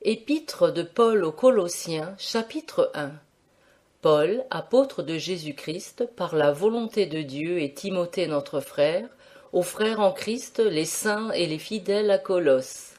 Épître de Paul aux Colossiens, chapitre 1. Paul, apôtre de Jésus-Christ, par la volonté de Dieu, et Timothée notre frère, aux frères en Christ, les saints et les fidèles à Colosse.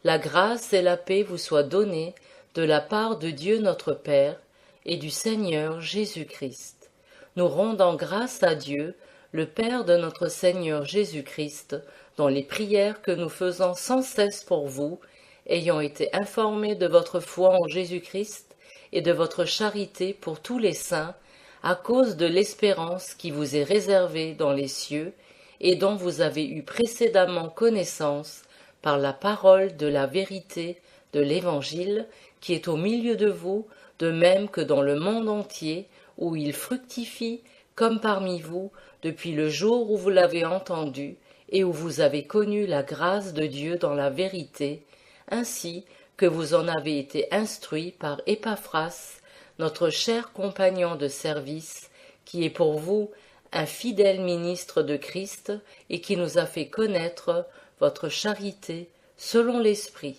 La grâce et la paix vous soient données de la part de Dieu notre Père et du Seigneur Jésus-Christ. Nous rendons grâce à Dieu, le Père de notre Seigneur Jésus-Christ, dans les prières que nous faisons sans cesse pour vous, ayant été informés de votre foi en Jésus-Christ et de votre charité pour tous les saints, à cause de l'espérance qui vous est réservée dans les cieux, et dont vous avez eu précédemment connaissance par la parole de la vérité de l'Évangile qui est au milieu de vous, de même que dans le monde entier, où il fructifie, comme parmi vous, depuis le jour où vous l'avez entendu, et où vous avez connu la grâce de Dieu dans la vérité, ainsi que vous en avez été instruits par Épaphras, notre cher compagnon de service, qui est pour vous un fidèle ministre de Christ et qui nous a fait connaître votre charité selon l'Esprit.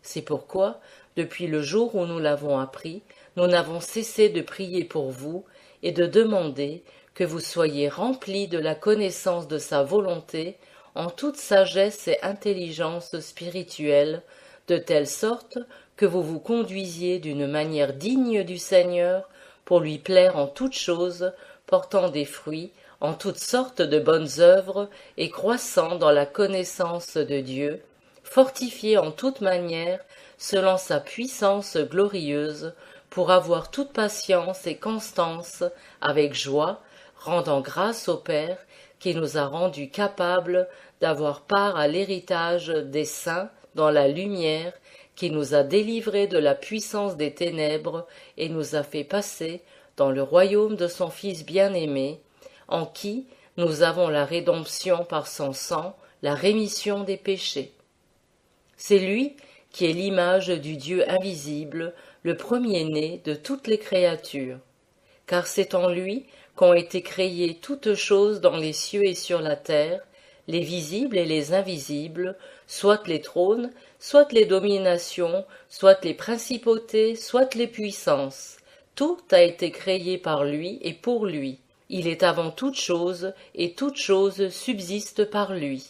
C'est pourquoi, depuis le jour où nous l'avons appris, nous n'avons cessé de prier pour vous et de demander que vous soyez remplis de la connaissance de sa volonté en toute sagesse et intelligence spirituelle, de telle sorte que vous vous conduisiez d'une manière digne du Seigneur, pour lui plaire en toutes choses, portant des fruits, en toutes sortes de bonnes œuvres, et croissant dans la connaissance de Dieu, fortifiés en toute manière, selon sa puissance glorieuse, pour avoir toute patience et constance, avec joie, rendant grâce au Père, qui nous a rendus capables d'avoir part à l'héritage des saints dans la lumière, qui nous a délivrés de la puissance des ténèbres et nous a fait passer dans le royaume de son Fils bien-aimé, en qui nous avons la rédemption par son sang, la rémission des péchés. C'est lui qui est l'image du Dieu invisible, le premier-né de toutes les créatures. Car c'est en lui qu'ont été créées toutes choses dans les cieux et sur la terre, les visibles et les invisibles, soit les trônes, soit les dominations, soit les principautés, soit les puissances. Tout a été créé par lui et pour lui. Il est avant toute chose, et toute chose subsiste par lui.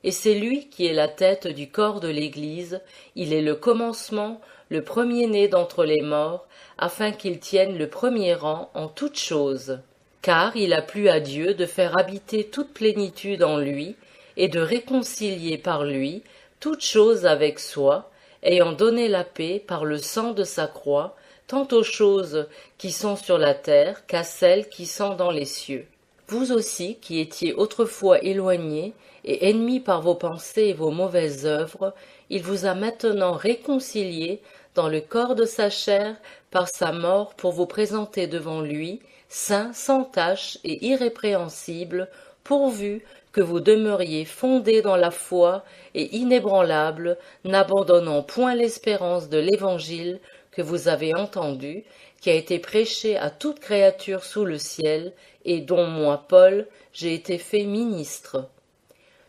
Et c'est lui qui est la tête du corps de l'Église, il est le commencement, le premier-né d'entre les morts, afin qu'il tienne le premier rang en toutes choses. Car il a plu à Dieu de faire habiter toute plénitude en lui, et de réconcilier par lui toutes choses avec soi, ayant donné la paix par le sang de sa croix, tant aux choses qui sont sur la terre qu'à celles qui sont dans les cieux. Vous aussi, qui étiez autrefois éloignés et ennemis par vos pensées et vos mauvaises œuvres, il vous a maintenant réconciliés dans le corps de sa chair par sa mort pour vous présenter devant lui, saints, sans tache et irrépréhensibles, pourvu que vous demeuriez fondés dans la foi et inébranlables, n'abandonnant point l'espérance de l'Évangile que vous avez entendu, qui a été prêché à toute créature sous le ciel, et dont moi, Paul, j'ai été fait ministre.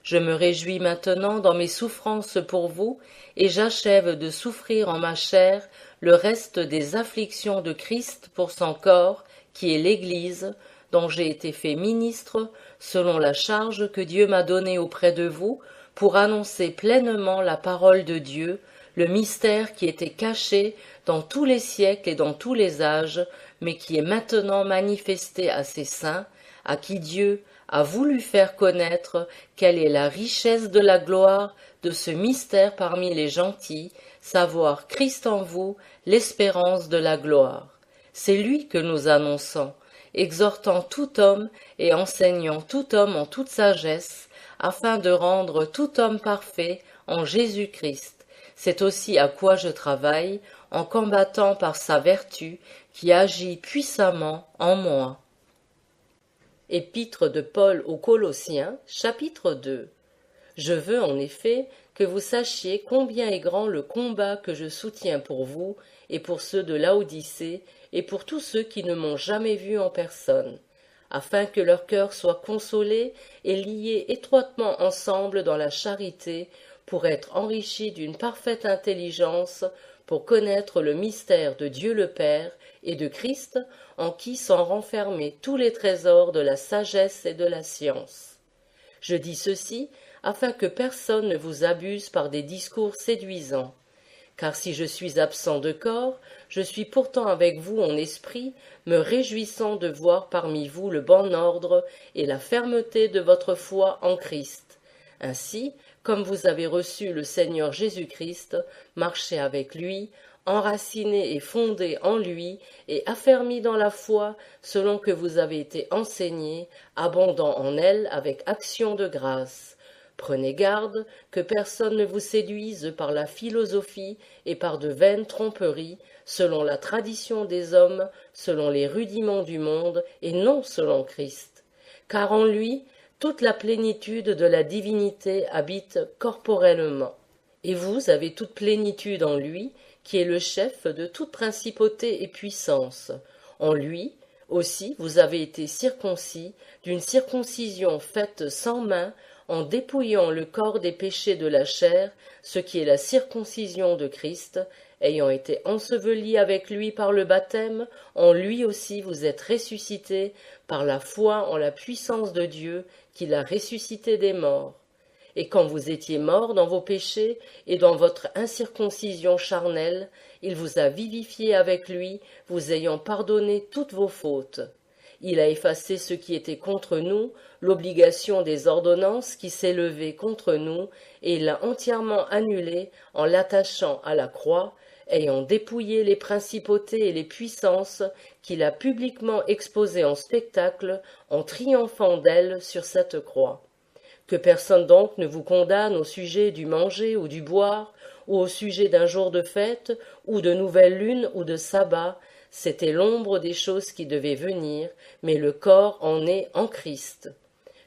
Je me réjouis maintenant dans mes souffrances pour vous, et j'achève de souffrir en ma chair le reste des afflictions de Christ pour son corps, qui est l'Église, dont j'ai été fait ministre, selon la charge que Dieu m'a donnée auprès de vous, pour annoncer pleinement la parole de Dieu, le mystère qui était caché dans tous les siècles et dans tous les âges, mais qui est maintenant manifesté à ses saints, à qui Dieu a voulu faire connaître quelle est la richesse de la gloire de ce mystère parmi les gentils, savoir Christ en vous, l'espérance de la gloire. C'est lui que nous annonçons, exhortant tout homme et enseignant tout homme en toute sagesse, afin de rendre tout homme parfait en Jésus-Christ. C'est aussi à quoi je travaille, en combattant par sa vertu qui agit puissamment en moi. Épître de Paul aux Colossiens, chapitre 2. Je veux en effet que vous sachiez combien est grand le combat que je soutiens pour vous et pour ceux de Laodicée et pour tous ceux qui ne m'ont jamais vu en personne, afin que leur cœur soit consolé et lié étroitement ensemble dans la charité, pour être enrichis d'une parfaite intelligence, pour connaître le mystère de Dieu le Père et de Christ, en qui sont renfermés tous les trésors de la sagesse et de la science. Je dis ceci afin que personne ne vous abuse par des discours séduisants. Car si je suis absent de corps, je suis pourtant avec vous en esprit, me réjouissant de voir parmi vous le bon ordre et la fermeté de votre foi en Christ. Ainsi, comme vous avez reçu le Seigneur Jésus-Christ, marchez avec lui, enracinés et fondés en lui, et affermis dans la foi, selon que vous avez été enseignés, abondant en elle avec action de grâce. Prenez garde que personne ne vous séduise par la philosophie et par de vaines tromperies, selon la tradition des hommes, selon les rudiments du monde, et non selon Christ. Car en lui, toute la plénitude de la divinité habite corporellement. Et vous avez toute plénitude en lui, qui est le chef de toute principauté et puissance. En lui aussi vous avez été circoncis, d'une circoncision faite sans main, en dépouillant le corps des péchés de la chair, ce qui est la circoncision de Christ, ayant été ensevelis avec lui par le baptême, en lui aussi vous êtes ressuscités par la foi en la puissance de Dieu qui l'a ressuscité des morts. Et quand vous étiez morts dans vos péchés et dans votre incirconcision charnelle, il vous a vivifiés avec lui, vous ayant pardonné toutes vos fautes. Il a effacé ce qui était contre nous, l'obligation des ordonnances qui s'élevait contre nous, et il l'a entièrement annulé en l'attachant à la croix, ayant dépouillé les principautés et les puissances qu'il a publiquement exposées en spectacle, en triomphant d'elles sur cette croix. Que personne donc ne vous condamne au sujet du manger ou du boire, ou au sujet d'un jour de fête, ou de nouvelle lune, ou de sabbat. C'était l'ombre des choses qui devaient venir, mais le corps en est en Christ.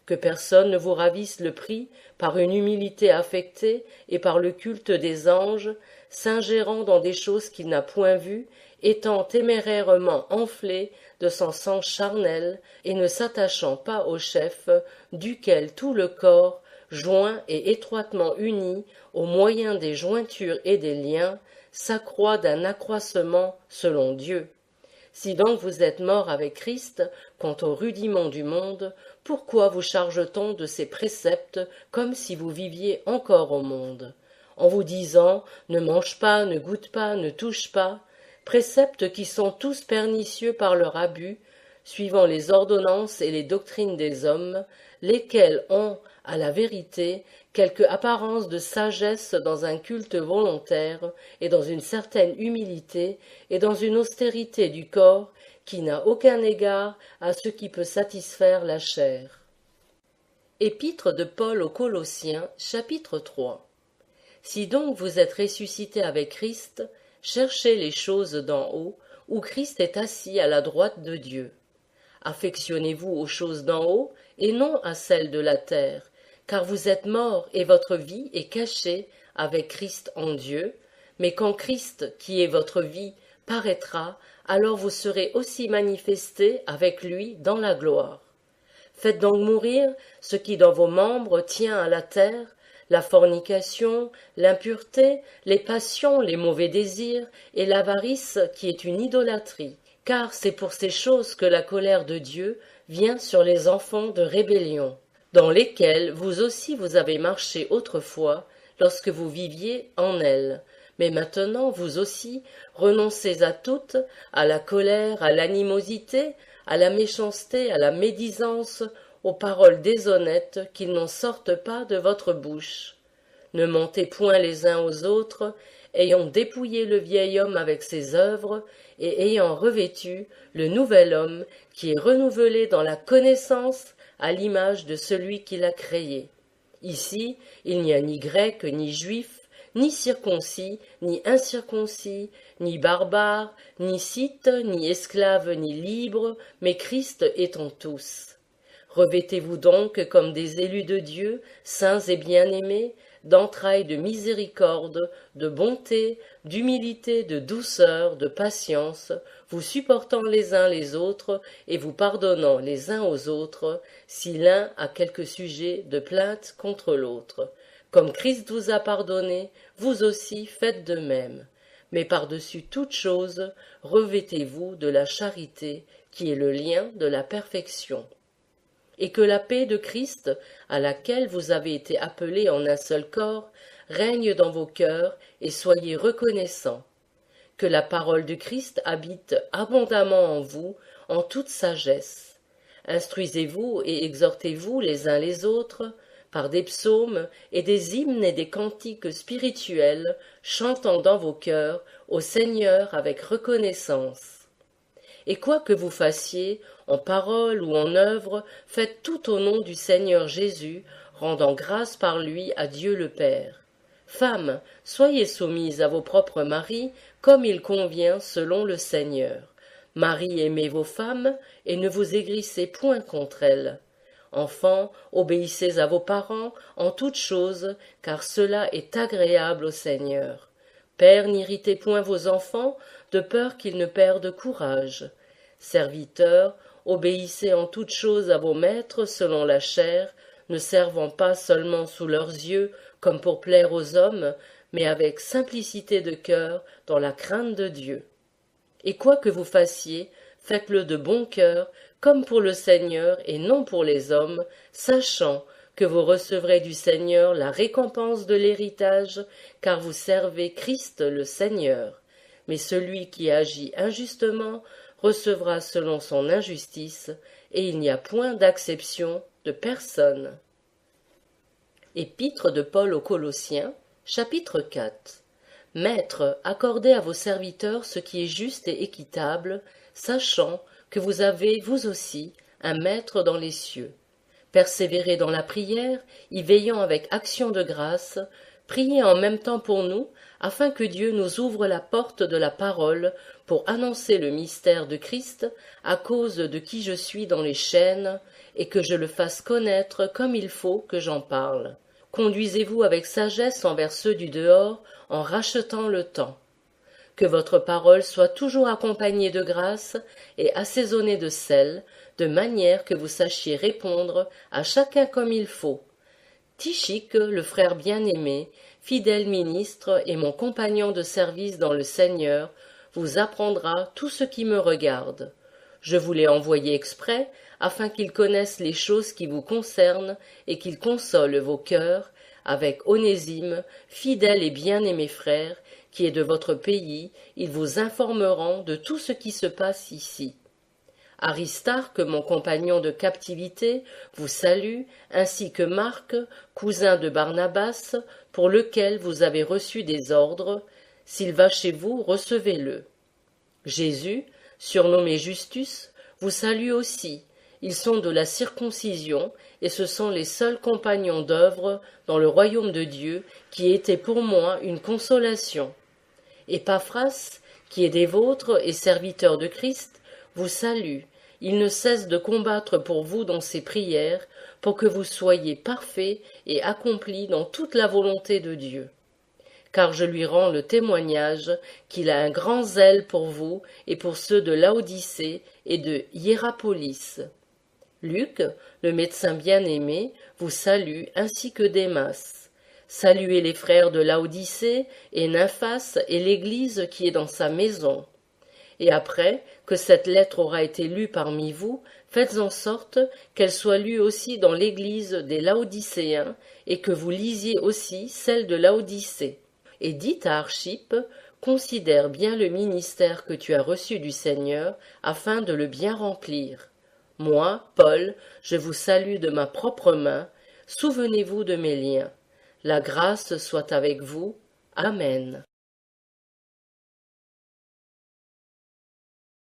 Que personne ne vous ravisse le prix par une humilité affectée et par le culte des anges, s'ingérant dans des choses qu'il n'a point vues, étant témérairement enflé de son sang charnel et ne s'attachant pas au chef, duquel tout le corps, joint et étroitement uni, au moyen des jointures et des liens, s'accroît d'un accroissement selon Dieu. Si donc vous êtes morts avec Christ, quant aux rudiments du monde, pourquoi vous charge-t-on de ces préceptes comme si vous viviez encore au monde, en vous disant « ne mange pas, ne goûte pas, ne touche pas », préceptes qui sont tous pernicieux par leur abus, suivant les ordonnances et les doctrines des hommes, lesquels ont, à la vérité, quelque apparence de sagesse dans un culte volontaire et dans une certaine humilité et dans une austérité du corps qui n'a aucun égard à ce qui peut satisfaire la chair. Épître de Paul aux Colossiens, chapitre 3. Si donc vous êtes ressuscités avec Christ, cherchez les choses d'en haut, où Christ est assis à la droite de Dieu. Affectionnez-vous aux choses d'en haut, et non à celles de la terre, car vous êtes morts et votre vie est cachée avec Christ en Dieu, mais quand Christ, qui est votre vie, paraîtra, alors vous serez aussi manifestés avec lui dans la gloire. Faites donc mourir ce qui dans vos membres tient à la terre, la fornication, l'impureté, les passions, les mauvais désirs et l'avarice qui est une idolâtrie, car c'est pour ces choses que la colère de Dieu vient sur les enfants de rébellion, dans lesquels vous aussi vous avez marché autrefois, lorsque vous viviez en elle. Mais maintenant, vous aussi, renoncez à toutes, à la colère, à l'animosité, à la méchanceté, à la médisance, aux paroles déshonnêtes qui n'en sortent pas de votre bouche. Ne mentez point les uns aux autres, ayant dépouillé le vieil homme avec ses œuvres, et ayant revêtu le nouvel homme qui est renouvelé dans la connaissance à l'image de celui qui l'a créé. Ici, il n'y a ni grec, ni juif, ni circoncis, ni incirconcis, ni barbare, ni scythe, ni esclave, ni libre, mais Christ est en tous. Revêtez-vous donc comme des élus de Dieu, saints et bien-aimés, d'entrailles de miséricorde, de bonté, d'humilité, de douceur, de patience, vous supportant les uns les autres et vous pardonnant les uns aux autres, si l'un a quelque sujet de plainte contre l'autre. Comme Christ vous a pardonné, vous aussi faites de même. Mais par-dessus toute chose, revêtez-vous de la charité, qui est le lien de la perfection. Et que la paix de Christ, à laquelle vous avez été appelés en un seul corps, règne dans vos cœurs et soyez reconnaissants. Que la parole de Christ habite abondamment en vous, en toute sagesse. Instruisez-vous et exhortez-vous les uns les autres, par des psaumes et des hymnes et des cantiques spirituels, chantant dans vos cœurs au Seigneur avec reconnaissance. Et quoi que vous fassiez, en parole ou en œuvre, faites tout au nom du Seigneur Jésus, rendant grâce par lui à Dieu le Père. Femmes, soyez soumises à vos propres maris, comme il convient selon le Seigneur. Maris, aimez vos femmes, et ne vous aigrissez point contre elles. Enfants, obéissez à vos parents en toutes choses, car cela est agréable au Seigneur. Pères, n'irritez point vos enfants, de peur qu'ils ne perdent courage. Serviteurs, obéissez en toutes choses à vos maîtres selon la chair, ne servant pas seulement sous leurs yeux, comme pour plaire aux hommes, mais avec simplicité de cœur, dans la crainte de Dieu. Et quoi que vous fassiez, faites-le de bon cœur, comme pour le Seigneur et non pour les hommes, sachant que vous recevrez du Seigneur la récompense de l'héritage, car vous servez Christ le Seigneur. Mais celui qui agit injustement recevra selon son injustice, et il n'y a point d'acception de personne. Épître de Paul aux Colossiens, chapitre 4. Maîtres, accordez à vos serviteurs ce qui est juste et équitable, sachant que vous avez, vous aussi, un Maître dans les cieux. Persévérez dans la prière, y veillant avec action de grâce, priez en même temps pour nous, afin que Dieu nous ouvre la porte de la parole pour annoncer le mystère de Christ, à cause de qui je suis dans les chaînes, et que je le fasse connaître comme il faut que j'en parle. Conduisez-vous avec sagesse envers ceux du dehors, en rachetant le temps. Que votre parole soit toujours accompagnée de grâce et assaisonnée de sel, de manière que vous sachiez répondre à chacun comme il faut. Tychik, le frère bien-aimé, fidèle ministre et mon compagnon de service dans le Seigneur, vous apprendra tout ce qui me regarde. Je vous l'ai envoyé exprès, afin qu'il connaisse les choses qui vous concernent et qu'il console vos cœurs, avec Onésime, fidèle et bien-aimé frère, qui est de votre pays, ils vous informeront de tout ce qui se passe ici. Aristarque, mon compagnon de captivité, vous salue, ainsi que Marc, cousin de Barnabas, pour lequel vous avez reçu des ordres. S'il va chez vous, recevez-le. Jésus, surnommé Justus, vous salue aussi. Ils sont de la circoncision, et ce sont les seuls compagnons d'œuvre dans le royaume de Dieu, qui étaient pour moi une consolation. Épaphras, qui est des vôtres et serviteur de Christ, vous salue. Il ne cesse de combattre pour vous dans ses prières, pour que vous soyez parfaits et accomplis dans toute la volonté de Dieu. Car je lui rends le témoignage qu'il a un grand zèle pour vous et pour ceux de Laodicée et de Hiérapolis. Luc, le médecin bien-aimé, vous salue ainsi que Démas. Saluez les frères de Laodicée et Nymphas et l'Église qui est dans sa maison. Et après que cette lettre aura été lue parmi vous, faites en sorte qu'elle soit lue aussi dans l'Église des Laodicéens et que vous lisiez aussi celle de Laodicée. Et dites à Archippe, considère bien le ministère que tu as reçu du Seigneur afin de le bien remplir. Moi, Paul, je vous salue de ma propre main, souvenez-vous de mes liens. La grâce soit avec vous. Amen.